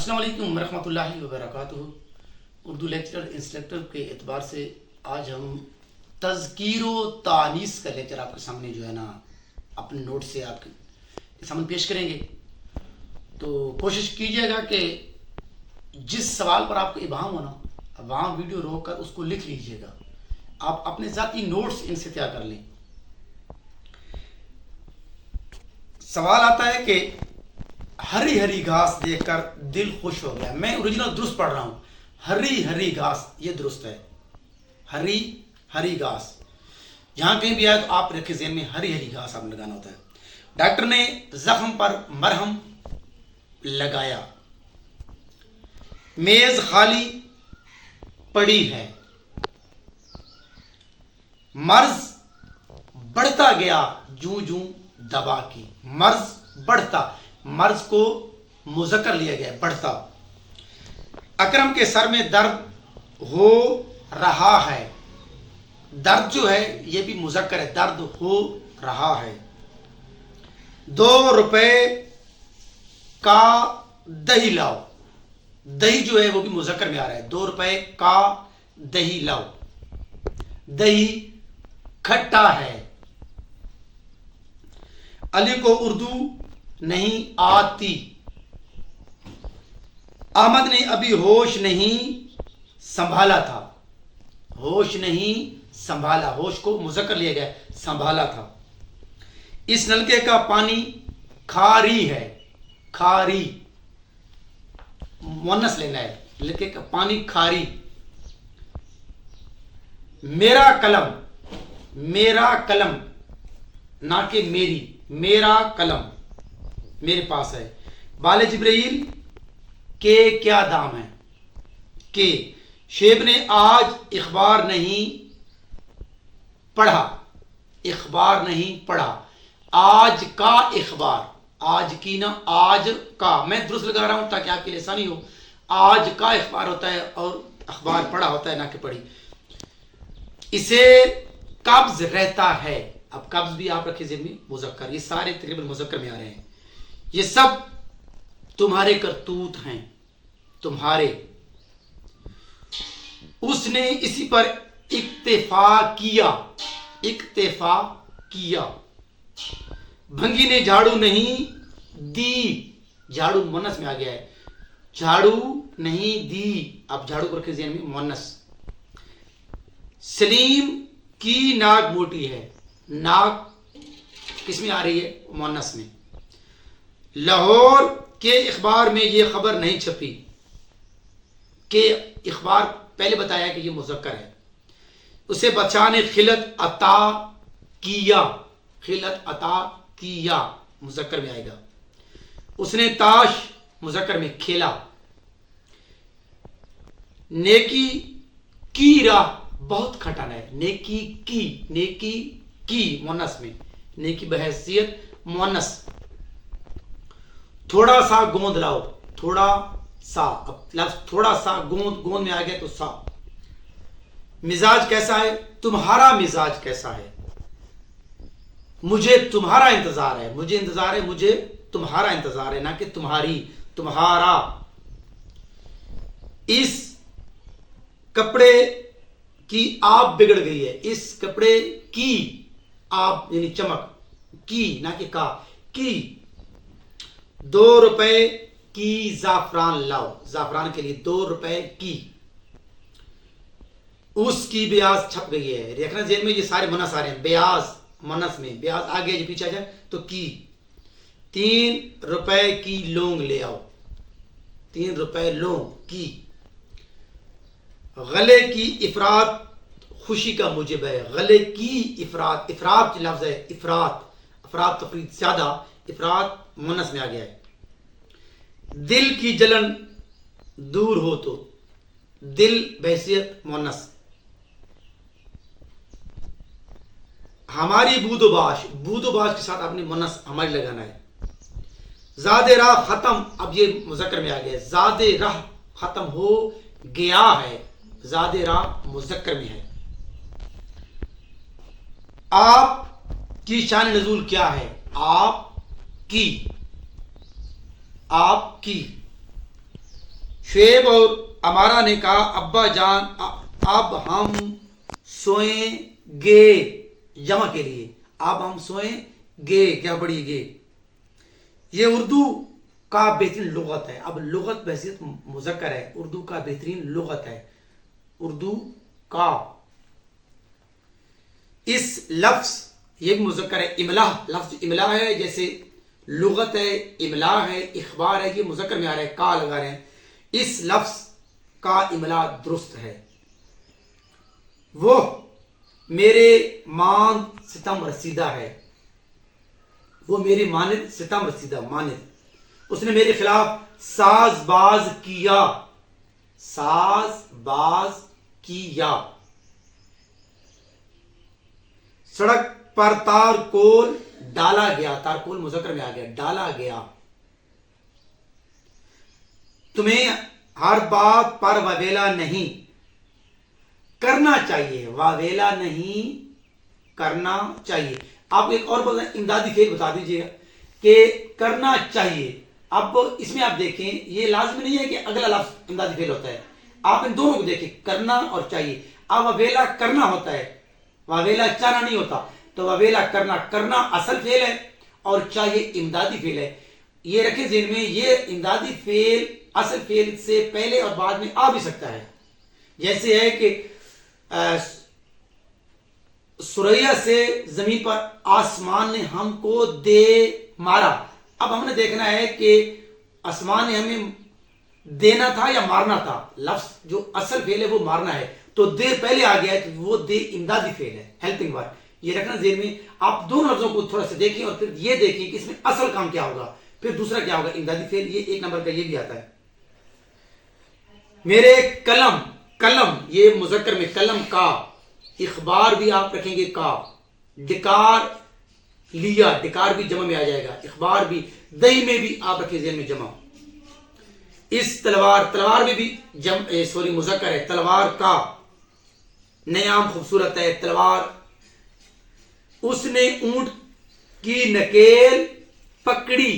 السلام علیکم ورحمۃ اللہ وبرکاتہ۔ اردو لیکچر انسٹرکٹر کے اعتبار سے آج ہم تذکیر و تانیث کا لیکچر آپ کے سامنے جو ہے نا اپنے نوٹ سے آپ کے سامنے پیش کریں گے۔ تو کوشش کیجیے گا کہ جس سوال پر آپ کو ابہام ہونا وہاں ویڈیو روک کر اس کو لکھ لیجیے گا۔ آپ اپنے ذاتی نوٹس ان سے تیار کر لیں۔ سوال آتا ہے کہ ہری ہری گھاس دیکھ کر دل خوش ہو گیا۔ میں اوریجنل درست پڑھ رہا ہوں، ہری ہری گھاس، یہ درست ہے، ہری ہری گھاس۔ جہاں کہیں بھی آئے تو آپ رکھے ذہن میں ہری ہری گھاس آپ لگانا ہوتا ہے۔ ڈاکٹر نے زخم پر مرہم لگایا، میز خالی پڑی ہے، مرض بڑھتا گیا جوں جوں دوا کی۔ مرض بڑھتا، مرض کو مذکر لیا گیا ہے، بڑھتا۔ اکرم کے سر میں درد ہو رہا ہے، درد جو ہے یہ بھی مذکر ہے، درد ہو رہا ہے۔ 2 روپے کا دہی لاؤ، دہی جو ہے وہ بھی مذکر میں آ رہا ہے، 2 روپے کا دہی لاؤ۔ دہی کھٹا ہے۔ علی کو اردو نہیں آتی، احمد نے ابھی ہوش نہیں سنبھالا تھا، ہوش نہیں سنبھالا، ہوش کو مذکر لیا گیا، سنبھالا تھا۔ اس نلکے کا پانی کھاری ہے، کھاری مؤنث لینا ہے، نلکے کا پانی کھاری۔ میرا قلم، میرا قلم نہ کہ میری، میرا قلم میرے پاس ہے۔ بال جبرائیل کے کیا دام ہے؟ کہ شیب نے آج اخبار نہیں پڑھا، اخبار نہیں پڑھا۔ آج کا اخبار، آج کی نہ آج کا، میں درست لگا رہا ہوں تاکہ آپ کے لیے آسانی ہو۔ آج کا اخبار ہوتا ہے اور اخبار پڑھا ہوتا ہے نہ کہ پڑھی۔ اسے قبض رہتا ہے، اب قبض بھی آپ رکھے ذہن میں مذکر، یہ سارے تقریباً مذکر میں آ رہے ہیں۔ یہ سب تمہارے کرتوت ہیں، تمہارے۔ اس نے اسی پر اکتفا کیا، اکتفا کیا۔ بھنگی نے جھاڑو نہیں دی، جھاڑو مؤنث میں آ گیا ہے، جھاڑو نہیں دی، اب جھاڑو کو رکھے ذہن میں مؤنث۔ سلیم کی ناک موٹی ہے، ناک کس میں آ رہی ہے؟ مؤنث میں۔ لاہور کے اخبار میں یہ خبر نہیں چھپی، کہ اخبار پہلے بتایا کہ یہ مذکر ہے۔ اسے بادشاہ نے خلعت عطا کیا، خلعت عطا کیا مذکر میں آئے گا۔ اس نے تاش مذکر میں کھیلا۔ نیکی کی راہ بہت کھٹانا ہے، نیکی کی، نیکی کی مؤنث میں، نیکی بحیثیت مؤنث۔ تھوڑا سا گوند لاؤ، تھوڑا سا، اب لفظ تھوڑا سا گوند، گوند میں آ گیا تو سا۔ مزاج کیسا ہے؟ تمہارا مزاج کیسا ہے؟ مجھے تمہارا انتظار ہے، مجھے انتظار ہے، مجھے تمہارا انتظار ہے، نہ کہ تمہاری، تمہارا۔ اس کپڑے کی آب بگڑ گئی ہے، اس کپڑے کی آب یعنی چمک، کی نہ کہ کا، کی۔ 2 روپے کی زعفران لاؤ، زعفران کے لیے 2 روپے کی۔ اس کی بیاض چھپ گئی ہے، رکھنا ذہن میں یہ سارے مؤنث آ رہے ہیں، بیاض مؤنث میں، بیاض آگے جو پیچھے جائے تو کی۔ 3 روپے کی لونگ لے آؤ، 3 روپے لونگ کی۔ غلے کی افراد خوشی کا موجب ہے، غلے کی افراد، افراد لفظ ہے، افراد، افراد تفرید زیادہ، افراد مؤنث میں آ گیا ہے۔ دل کی جلن دور ہو تو، دل بحیثیت مؤنث۔ ہماری بود و باش، بود و باش کے ساتھ آپ نے مؤنث ہماری لگانا ہے۔ زاد راہ ختم، اب یہ مذکر میں آ گیا ہے، زاد راہ ختم ہو گیا ہے، زاد راہ مذکر میں ہے۔ آپ کی شان نزول کیا ہے؟ آپ کی، آپ کی۔ شعیب اور امارہ نے کہا ابا جان اب ہم سوئیں گے، جمع کے لیے اب ہم سوئیں گے، کیا پڑھیے گے؟ یہ اردو کا بہترین لغت ہے. اب لغت بحیثیت مذکر ہے، اردو کا بہترین لغت ہے. اردو کا اس لفظ یہ بھی مذکر ہے. املا، لفظ املا ہے، جیسے لغت ہے، املا ہے، اخبار ہے، یہ مذکر میں آ رہا ہے، کا لگا رہے ہیں. اس لفظ کا املا درست ہے. وہ میرے ماند ستم رسیدہ ہے، وہ میری مانند ستم رسیدہ، مانند. اس نے میرے خلاف ساز باز کیا، ساز باز کیا. سڑک پر تار کول ڈالا گیا، تار کول مذکر میں آ گیا، ڈالا گیا. تمہیں ہر بات پر واویلا نہیں کرنا چاہیے، واویلا نہیں کرنا چاہیے. آپ ایک اور بولیں امدادی فعل بتا دیجیے گا کہ کرنا چاہیے. اب اس میں آپ دیکھیں یہ لازم نہیں ہے کہ اگلا لفظ امدادی فعل ہوتا ہے. آپ ان دونوں کو دیکھیں، کرنا اور چاہیے. اب واویلا کرنا ہوتا ہے، واویلا چاہنا نہیں ہوتا. تو واویلا کرنا، کرنا اصل فعل ہے اور چاہیے امدادی فعل ہے. یہ رکھیں ذہن میں، یہ امدادی فعل اصل فعل سے پہلے اور بعد میں آ بھی سکتا ہے. جیسے ہے کہ سریا سے زمین پر آسمان نے ہم کو دے مارا. اب ہم نے دیکھنا ہے کہ آسمان نے ہمیں دینا تھا یا مارنا تھا. لفظ جو اصل فعل ہے وہ مارنا ہے، تو دے پہلے آ گیا ہے تو وہ دے امدادی فعل ہے، ہیلپنگ ورب. یہ رکھنا ذہن میں. آپ دونوں لفظوں کو تھوڑا سا دیکھیں اور پھر یہ دیکھیں کہ اس میں اصل کام کیا ہوگا، پھر دوسرا کیا ہوگا، امدادی فعل. یہ ایک نمبر کا یہ بھی آتا ہے. میرے قلم، قلم یہ مذکر میں، قلم کا. اخبار بھی آپ رکھیں گے کا. ڈکار لیا، ڈکار بھی جمع میں آ جائے گا، اخبار بھی. دہی میں بھی آپ رکھیں ذہن میں جمع. اس تلوار، تلوار میں بھی مذکر ہے، تلوار کا. نیام خوبصورت ہے، تلوار. اس نے اونٹ کی نکیل پکڑی،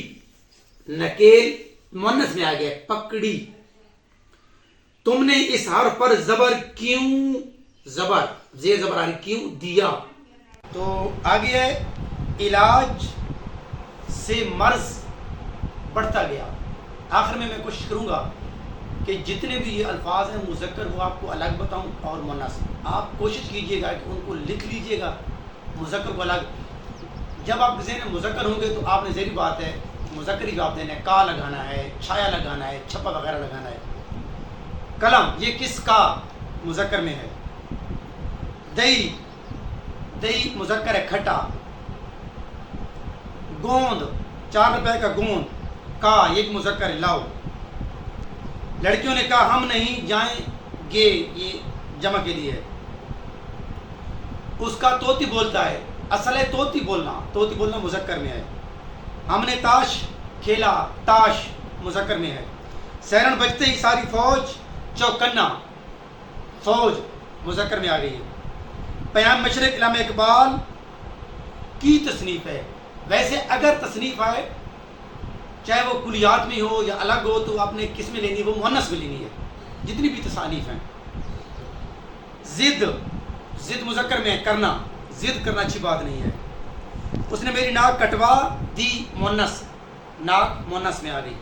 نکیل مؤنث میں آ گیا، پکڑی. تم نے اس حرف پر زبر کیوں، زبر زیر زبر آ رہی، کیوں دیا. تو آگے ہے علاج سے مرض بڑھتا گیا. آخر میں کوشش کروں گا کہ جتنے بھی یہ الفاظ ہیں مذکر وہ آپ کو الگ بتاؤں اور مؤنث. آپ کوشش کیجئے گا کہ ان کو لکھ لیجئے گا، مذکر کو الگ. جب آپ ذہن میں مذکر ہوں گے تو آپ نے ظاہری بات ہے مذکر ہی جواب دینا ہے، کا لگانا ہے، چھایا لگانا ہے، چھپا وغیرہ لگانا ہے. قلم یہ کس کا مذکر میں ہے. دہی، دہی مذکر ہے، کھٹا. گوند 4 روپے کا گوند، کا یہ بھی مذکر ہے، لاؤ. لڑکیوں نے کہا ہم نہیں جائیں گے، یہ جمع کے لیے ہے. اس کا طوطی بولتا ہے، اصل ہے طوطی بولنا، طوطی بولنا مذکر میں ہے. ہم نے تاش کھیلا، تاش مذکر میں ہے. سیرن بجتے ہی ساری فوج چوکنا، فوج مذکر میں آ گئی ہے. پیام مشرق علامہ اقبال کی تصنیف ہے. ویسے اگر تصنیف آئے چاہے وہ کلیات میں ہو یا الگ ہو تو آپ نے کس میں لینی، وہ مؤنث میں لینی ہے جتنی بھی تصانیف ہیں. ضد، ضد مذکر میں ہے، کرنا. ضد کرنا اچھی بات نہیں ہے. اس نے میری ناک کٹوا دی، مؤنث، ناک مؤنث میں آ گئی.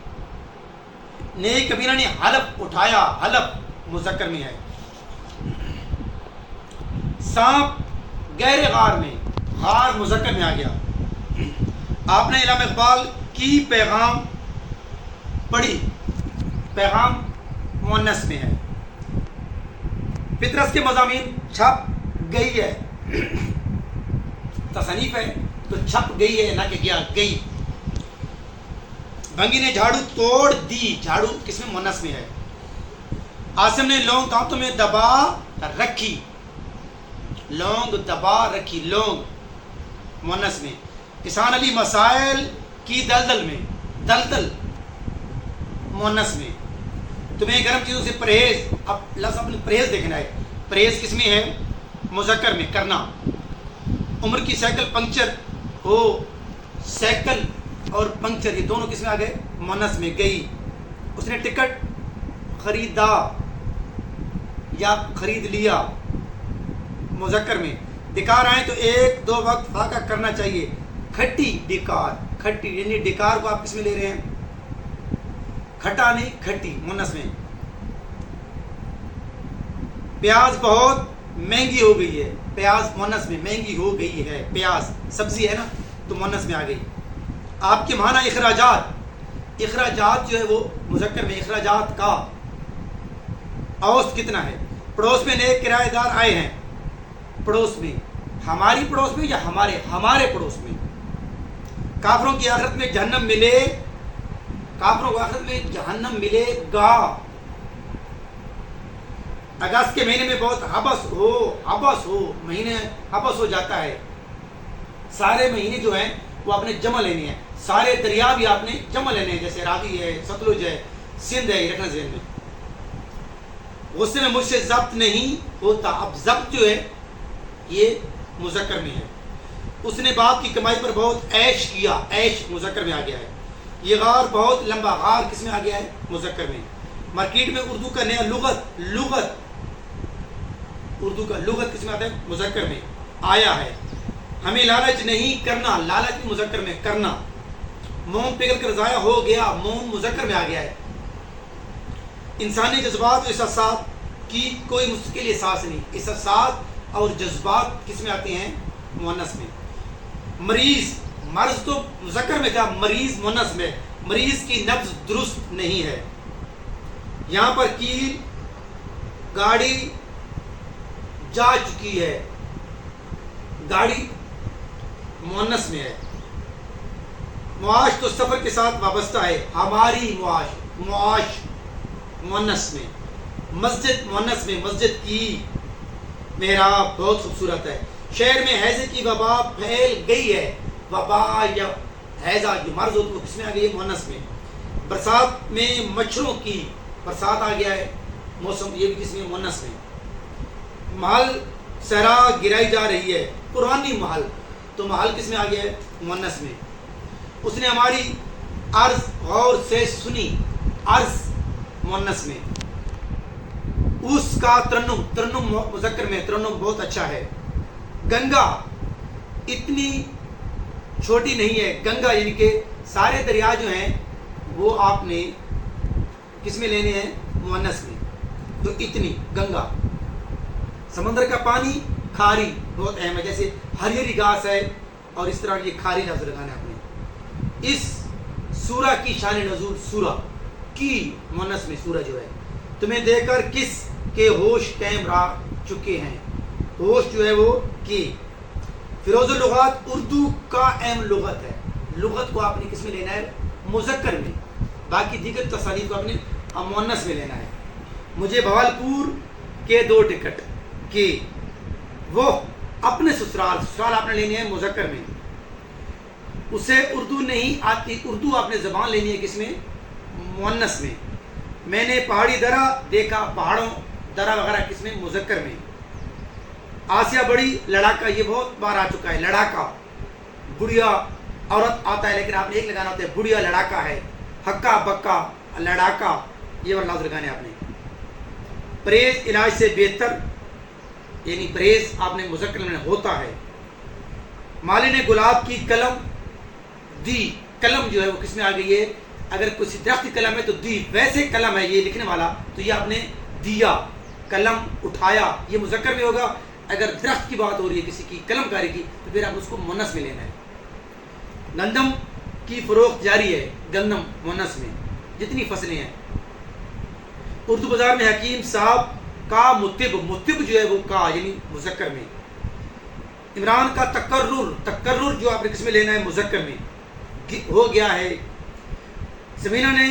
نیک کبیرہ نے حلف اٹھایا، حلف مذکر میں ہے. سانپ گہرے غار میں، غار مذکر میں آ گیا. آپ نے علامہ اقبال کی پیغام پڑھی، پیغام مؤنث میں ہے. فطرت کے مضامین چھپ گئی ہے، تصنیف ہے تو چھپ گئی ہے نہ کہ کیا گئی. بھنگی نے جھاڑو توڑ دی، جھاڑو کس میں مؤنث میں ہے. عاصم نے لونگ دانتوں میں دبا رکھی، لونگ دبا رکھی، لونگ مؤنث میں. کسان علی مسائل کی دلدل میں، دلدل مؤنث میں. تمہیں گرم چیزوں سے پرہیز، اب لفظ اپنے پرہیز دیکھنا ہے. پرہیز کس میں ہے، مذکر میں، کرنا. عمر کی سائیکل پنکچر ہو، سائیکل اور پنکچر یہ دونوں کس میں آ گئے، مؤنث میں. گئی. اس نے ٹکٹ خریدا یا خرید لیا مذکر میں. ڈکار آئے تو ایک دو وقت فاقہ کرنا چاہیے. کھٹی ڈکار, کھٹی یعنی ڈکار کو آپ کس میں لے رہے ہیں؟ کھٹا نہیں, کھٹی مونس میں. پیاز بہت مہنگی ہو گئی ہے. پیاز مونس میں مہنگی ہو گئی ہے. پیاز سبزی ہے نا تو مونس میں آ گئی. آپ کے معنی اخراجات, اخراجات جو ہے وہ مذکر میں. اخراجات کا اوسط کتنا ہے؟ پڑوس میں نئے کرایہ دار آئے ہیں. پڑوس میں, ہماری پڑوس میں یا ہمارے پڑوس میں. کافروں کی آخرت میں جہنم ملے, کافروں کو آخرت میں جہنم ملے گا. اگست کے مہینے میں بہت حبس ہو مہینے حبس ہو جاتا ہے. سارے مہینے جو ہیں وہ آپ نے جمع لینے ہیں. سارے دریا بھی آپ نے جمع لینے ہیں, جیسے راوی ہے, ستلج ہے, سندھ ہے, یہ رکھنا ذہن میں. غصے میں مجھ سے ضبط نہیں ہوتا. اب ضبط جو ہے یہ مذکر میں ہے. اس نے باپ کی کمائی پر بہت عیش کیا, عیش مذکر میں آ گیا ہے. یہ غار بہت لمبا, غار کس میں آ گیا ہے؟ مذکر میں. مارکیٹ میں اردو کا نیا لغت اردو کا لغت کس میں آتا ہے؟ مذکر میں آیا ہے. ہمیں لالچ نہیں کرنا, لالچ مذکر میں کرنا. موم پگھل کر ضائع ہو گیا, موم مذکر میں آ گیا ہے. انسانی جذبات و احساسات کی کوئی مستقل احساس نہیں. احساسات اور جذبات کس میں آتے ہیں؟ مؤنث میں. مریض, مرض تو مذکر میں تھا, مریض مؤنث میں. مریض کی نبض درست نہیں ہے. یہاں پر کیل, گاڑی جا چکی ہے, گاڑی مؤنث میں ہے. معاش تو سفر کے ساتھ وابستہ ہے. ہماری معاش مؤنث میں. مسجد مؤنث میں, مسجد کی. محراب بہت خوبصورت ہے. شہر میں ہیضے کی وبا پھیل گئی ہے. وبا یا ہیضہ جو مرض ہوتا ہے وہ کس میں آ گئی ہے؟ مؤنث میں. برسات میں مچھروں کی, برسات آ گیا ہے موسم, یہ بھی کس میں؟ مؤنث میں. محل صحرا گرائی جا رہی ہے. پرانی محل, تو محل کس میں آ گیا ہے؟ مؤنث میں. اس نے ہماری عرض غور سے سنی, عرض مؤنث میں. اس کا ترنم, ترنم مذکر میں, ترنم بہت اچھا ہے. گنگا اتنی چھوٹی نہیں ہے. گنگا یعنی کہ سارے دریا جو ہیں وہ آپ نے کس میں لینے ہیں؟ مؤنث میں. تو اتنی گنگا. سمندر کا پانی کھاری بہت اہم ہے, جیسے ہری گھاس ہے, اور اس طرح یہ کھاری لفظ لگانا ہے آپ نے. اس سورہ کی شان نزول, سورہ کی مؤنث میں سورہ جو ہے. تمہیں دیکھ کر کس کے ہوش قائم رہ چکے ہیں. ہوش جو ہے وہ کی. فیروز اللغات اردو کا اہم لغت ہے. لغت کو آپ نے کس میں لینا ہے؟ مذکر میں. باقی دیگر تصانیف کو آپ نے مؤنث میں لینا ہے. مجھے بھاولپور کے 2 ٹکٹ کی. وہ اپنے سسرال, سسرال آپ نے لینی ہے مذکر میں. اسے اردو نہیں آتی, اردو آپ نے زبان لینی ہے کس میں؟ مؤنث میں. میں نے پہاڑی درہ دیکھا, پہاڑوں درہ وغیرہ کس میں؟ مذکر میں. آسیہ بڑی لڑاکا, یہ بہت بار آ چکا ہے. لڑاکا, بڑھیا عورت آتا ہے لیکن آپ نے ایک لگانا ہوتا ہے, بڑھیا لڑاکا ہے. ہکا بکا لڑاکا, یہ والا لفظ لگانے آپ نے. پرہیز علاج سے بہتر, یعنی پرہیز آپ نے مذکر میں ہوتا ہے. مالی نے گلاب کی قلم دی. قلم جو ہے وہ کس میں آ گئی ہے؟ اگر کسی درخت کی قلم ہے تو دی. ویسے قلم ہے یہ لکھنے والا, تو یہ آپ نے دیا. قلم اٹھایا, یہ مذکر میں ہوگا. اگر درخت کی بات ہو رہی ہے کسی کی قلم کاری کی, تو پھر آپ اس کو مؤنث میں لینا ہے. گندم کی فروخت جاری ہے. گندم مؤنث میں. جتنی فصلیں ہیں. اردو بازار میں حکیم صاحب کا متب, متب جو ہے وہ کا یعنی مذکر میں. عمران کا تقرر, تقرر جو آپ نے کس میں لینا ہے؟ مذکر میں. ہو گیا ہے. زمینہ نے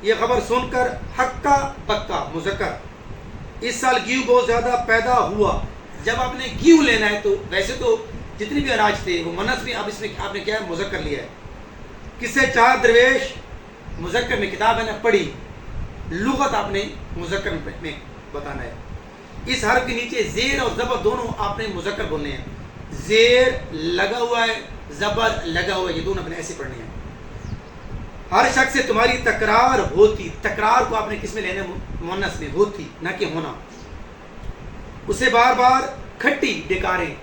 یہ خبر سن کر ہکا بکا مذکر. اس سال گیہوں بہت زیادہ پیدا ہوا. جب آپ نے گیہوں لینا ہے تو ویسے تو جتنے بھی اناج تھے وہ مؤنث میں, اب اس میں آپ نے کیا ہے؟ مذکر لیا ہے. کسے 4 درویش مذکر میں. کتاب ہے نا پڑھی. لغت آپ نے مذکر میں بتانا ہے. اس حرف کے نیچے زیر اور زبر دونوں آپ نے مذکر بولنے ہیں. زیر لگا ہوا ہے, زبر لگا ہوا ہے, یہ دونوں اپنے ایسے پڑھنے ہیں. ہر شخص سے تمہاری تکرار ہوتی. تکرار کو آپ نے کس میں لینا ہے؟ مؤنث میں. ہوتی نہ کہ ہونا. اسے بار بار کھٹی ڈکاریں.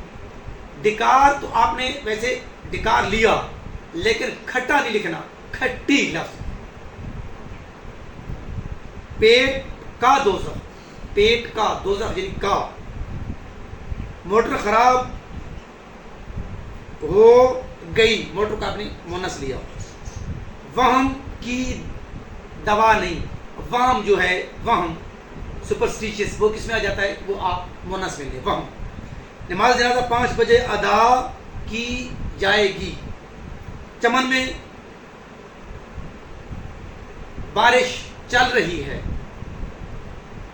ڈکار تو آپ نے ویسے ڈکار لیا لیکن کھٹا نہیں لکھنا, کھٹی لفظ. پیٹ کا دوزخ. پیٹ کا دوزخ یعنی کا. موٹر خراب ہو گئی. موٹر کا آپ نے مؤنث لیا. وہم کی دوا نہیں. وہم جو ہے وہم سپرسٹیشیس وہ کس میں آ جاتا ہے؟ وہ آپ مؤنث میں لیں. وہم. نماز جنازہ 5 بجے ادا کی جائے گی. چمن میں بارش چل رہی ہے.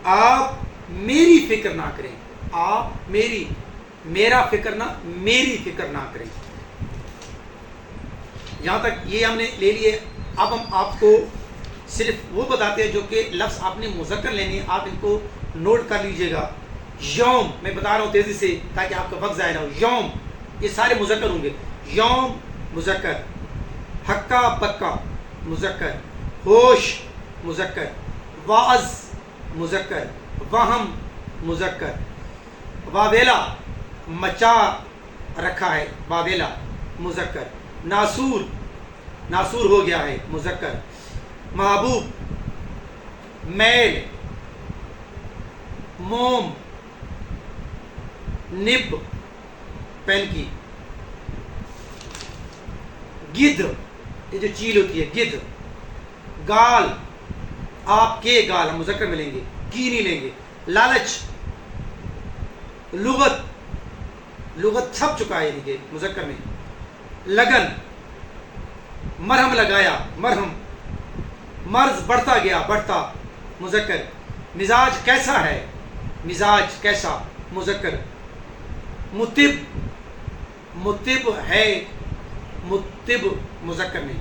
آپ میری فکر نہ کریں. آپ میری, میرا فکر نہ, میری فکر نہ کریں. یہاں تک یہ ہم نے لے لیے. اب ہم آپ کو صرف وہ بتاتے ہیں جو کہ لفظ آپ نے مذکر لینے ہیں. آپ ان کو نوٹ کر لیجئے گا. یوم میں بتا رہا ہوں تیزی سے تاکہ آپ کا وقت ضائع نہ ہو. یوم یہ سارے مذکر ہوں گے. یوم مذکر. حقہ بکا مذکر. ہوش مذکر. واعظ مذکر. وہم مذکر. واویلا مچا رکھا ہے. واویلا مذکر. ناسور ناسور ہو گیا ہے مذکر. محبوب میل. موم نب پین کی. گدھ یہ جو چیل ہوتی ہے گدھ. گال آپ کے گال ہم مذکر میں لیں گے, کی نہیں لیں گے. لالچ. لغت لغت چھپ چکا ہے یعنی کہ مذکر میں. لگن مرہم لگایا مرہم. مرض بڑھتا گیا بڑھتا مذکر. مزاج کیسا ہے. مزاج کیسا مذکر. متب متب ہے متب مذکر میں.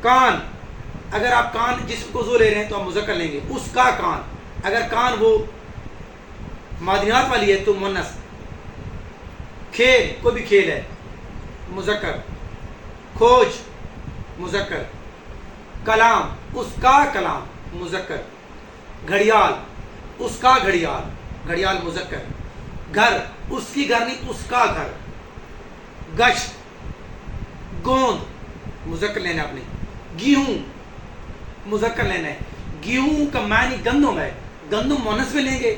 کان اگر آپ کان جسم کو زو لے رہے ہیں تو آپ مذکر لیں گے. اس کا کان اگر کان وہ معدنیات والی ہے تو مؤنث. کھیل کوئی بھی کھیل ہے مذکر. کھوج مذکر. کلام اس کا کلام مذکر. گھڑیال اس کا گھڑیال گھڑیال مذکر. گھر اس کی گھر نہیں اس کا گھر. گشت گوند مذکر لینا آپ نے. گیہوں مذکر لینا ہے. گیہوں کا معنی گندم ہے. گندم مؤنث میں لیں گے.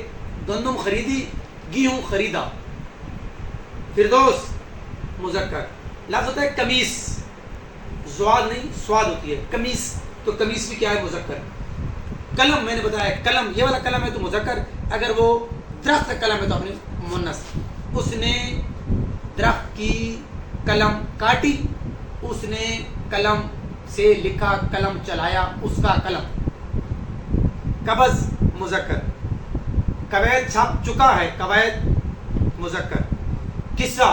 گندم خریدی گیہوں خریدا. فردوس مذکر. لفظ ہوتا ہے قمیص. زواد نہیں سواد ہوتی ہے. قمیص تو قمیص بھی کیا ہے مذکر. قلم میں نے بتایا قلم یہ والا قلم ہے تو مذکر. اگر وہ درخت کا قلم ہے تو اپنے مؤنث. اس نے درخت کی قلم کاٹی. اس نے قلم سے لکھا قلم چلایا اس کا قلم. قبض مذکر. قوید چھپ چکا ہے قوید مذکر. قصہ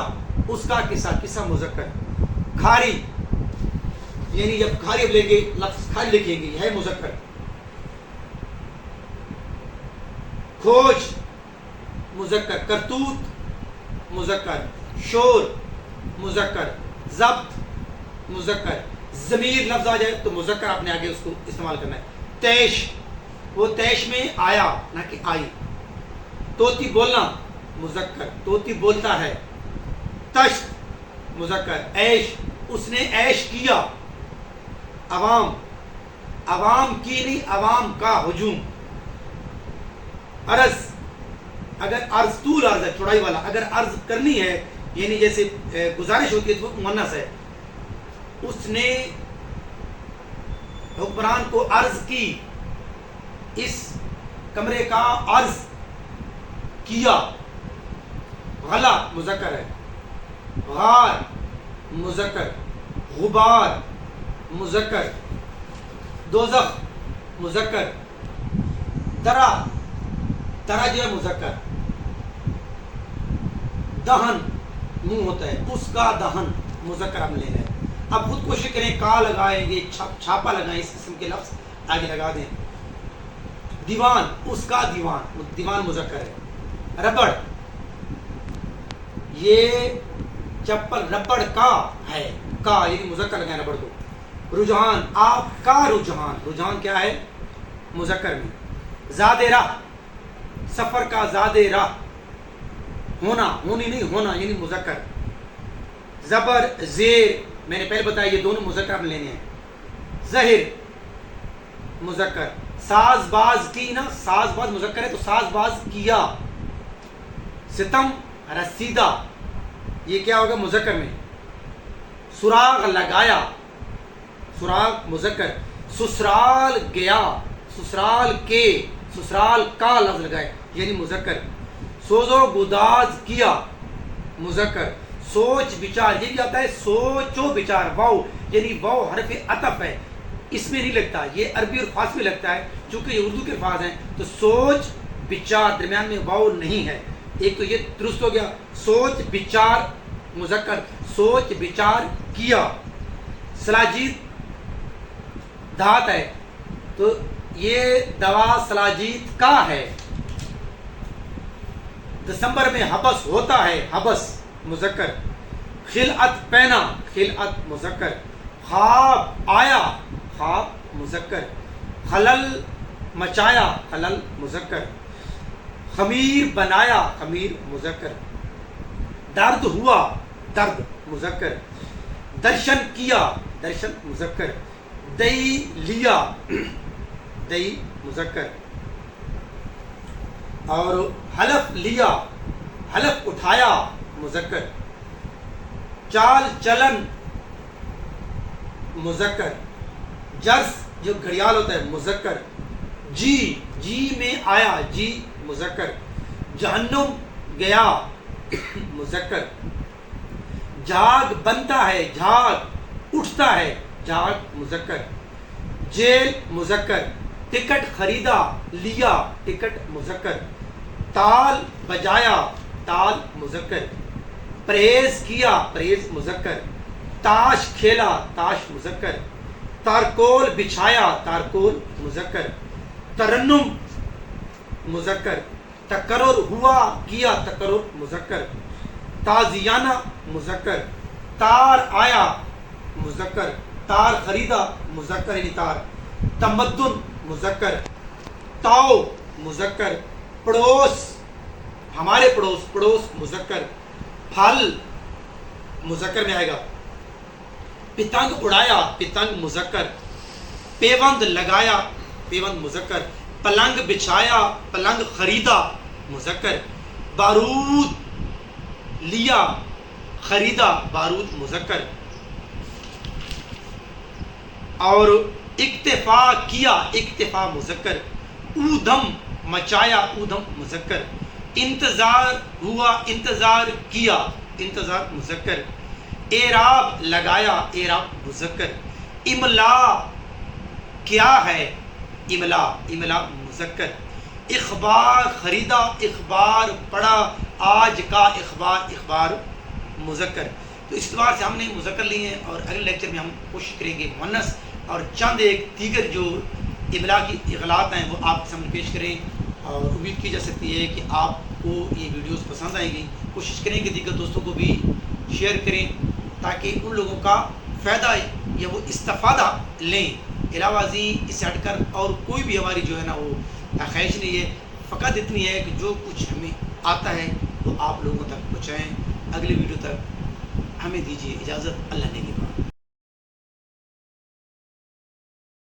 اس کا قصہ قصہ مذکر. کھاری یعنی جب کھاری اب لیں گے لفظ کھاری لکھیں گے ہے مذکر. کھوج مذکر. کرتوت مذکر. شور مذکر. ضبط مذکر. ضمیر لفظ آ جائے تو مذکر آپ نے آگے اس کو استعمال کرنا ہے. تیش وہ تیش میں آیا نہ کہ آئی. طوطی بولنا مذکر. طوطی بولتا ہے. تشت مذکر. عیش اس نے عیش کیا. عوام عوام کی نہیں عوام کا ہجوم. عرض اگر عرض طول عرض ہے چوڑائی والا. اگر عرض کرنی ہے یعنی جیسے گزارش ہوتی ہے تو وہ مؤنث ہے. اس نے حکمران کو عرض کی. اس کمرے کا عرض کیا. غلا مذکر ہے. غار مذکر. غبار مذکر. دوزخ مذکر. درا درا جو ہے مذکر. دہن منہ ہوتا ہے اس کا دہن مذکر ہم لینا ہے. اب خود کوشش کریں کا لگائیں گے چھاپا لگائیں اس قسم کے لفظ آگے لگا دیں. دیوان اس کا دیوان دیوان مذکر ہے. ربڑ یہ چپل ربڑ کا ہے. کا یعنی مذکر لگائیں ربڑ کو. رجحان، آپ کا رجحان، رجحان کیا ہے مذکر میں. زاد راہ، سفر کا زاد راہ، ہونا، ہونی نہیں ہونا یعنی مذکر. زبر زیر، میں نے پہلے بتایا یہ دونوں مذکر لینے ہیں. زہر مذکر. ساز باز کی نا، ساز باز مذکر ہے تو ساز باز کیا. ستم رسیدہ، یہ کیا ہوگا مذکر میں. سراغ لگایا، سراغ مذکر. سسرال گیا، سسرال کے، سسرال کا لفظ لگائے یعنی مذکر. سوز و گداز کیا مذکر. سوچ بچار، یہ بھی آتا ہے سوچ و بچار، واو یعنی واو حرف عطف ہے، اس میں نہیں لگتا، یہ عربی اور فارسی میں لگتا ہے، چونکہ یہ اردو کے الفاظ ہیں تو سوچ بچار درمیان میں واو نہیں ہے. ایک تو یہ درست ہو گیا. سوچ بچار مذکر، سوچ بچار کیا. سلاجید دھات ہے تو یہ دوا سلاجید کا ہے. دسمبر میں حبس ہوتا ہے، حبس مذکر. خلعت پہنا، خلعت مذکر. خواب آیا، خواب مذکر. خلل مچایا، خلل مذکر. خمیر بنایا، خمیر مذکر. درد ہوا، درد مذکر. درشن کیا، درشن مذکر. دئی لیا، دئی مذکر. اور حلف لیا، حلف اٹھایا مذکر. چال چلن مذکر. جرس جو گھڑیال ہوتا ہے مذکر. جی، جی میں آیا، جی مذکر. جہنم گیا مذکر. جھاگ بنتا ہے، جھاگ اٹھتا ہے، جھاگ مذکر. جیل مذکر. ٹکٹ خریدا، لیا، ٹکٹ مذکر. تال بجایا، تال مذکر. پرہیز کیا، پرہیز مذکر. تاش کھیلا، تاش مذکر. تارکول بچھایا، تارکول مذکر. ترنم مذکر. تقرر ہوا، کیا، تقرر مذکر. تازیانہ مذکر. تار آیا مذکر. تار خریدا مذکر یعنی تار. تمدن مذکر. تاؤ مذکر. پڑوس ہمارے پڑوس، پڑوس مذکر. پھل مذکر میں آئے گا. پتنگ اڑایا، پتنگ مذکر. پیوند لگایا، پیوند مذکر. پلنگ بچھایا، پلنگ خریدا مذکر. بارود لیا، خریدا، بارود مذکر. اور اکتفا کیا، اکتفا مذکر. اودم مچایا، اودم مذکر. انتظار ہوا، انتظار کیا، انتظار مذکر. اعراب لگایا، اعراب مذکر. املا کیا ہے، املا، املا مذکر. اخبار خریدا، اخبار پڑھا. آج کا اخبار، اخبار مذکر. تو اس اعتبار سے ہم نے مذکر لیے ہیں اور اگلے لیکچر میں ہم کوشش کریں گے مؤنث اور چند ایک دیگر جو املا کی اغلاط ہیں وہ آپ کے سامنے پیش کریں. اور امید کی جا سکتی ہے کہ آپ کو یہ ویڈیوز پسند آئیں گی. کوشش کریں کہ دیگر دوستوں کو بھی شیئر کریں تاکہ ان لوگوں کا فائدہ یا وہ استفادہ لیں. علاوہ ازیں اس سے ہٹ کر اور کوئی بھی ہماری جو ہے نا وہ خواہش نہیں ہے، فقط اتنی ہے کہ جو کچھ ہمیں آتا ہے وہ آپ لوگوں تک پہنچائیں. اگلی ویڈیو تک ہمیں دیجیے اجازت. اللہ نے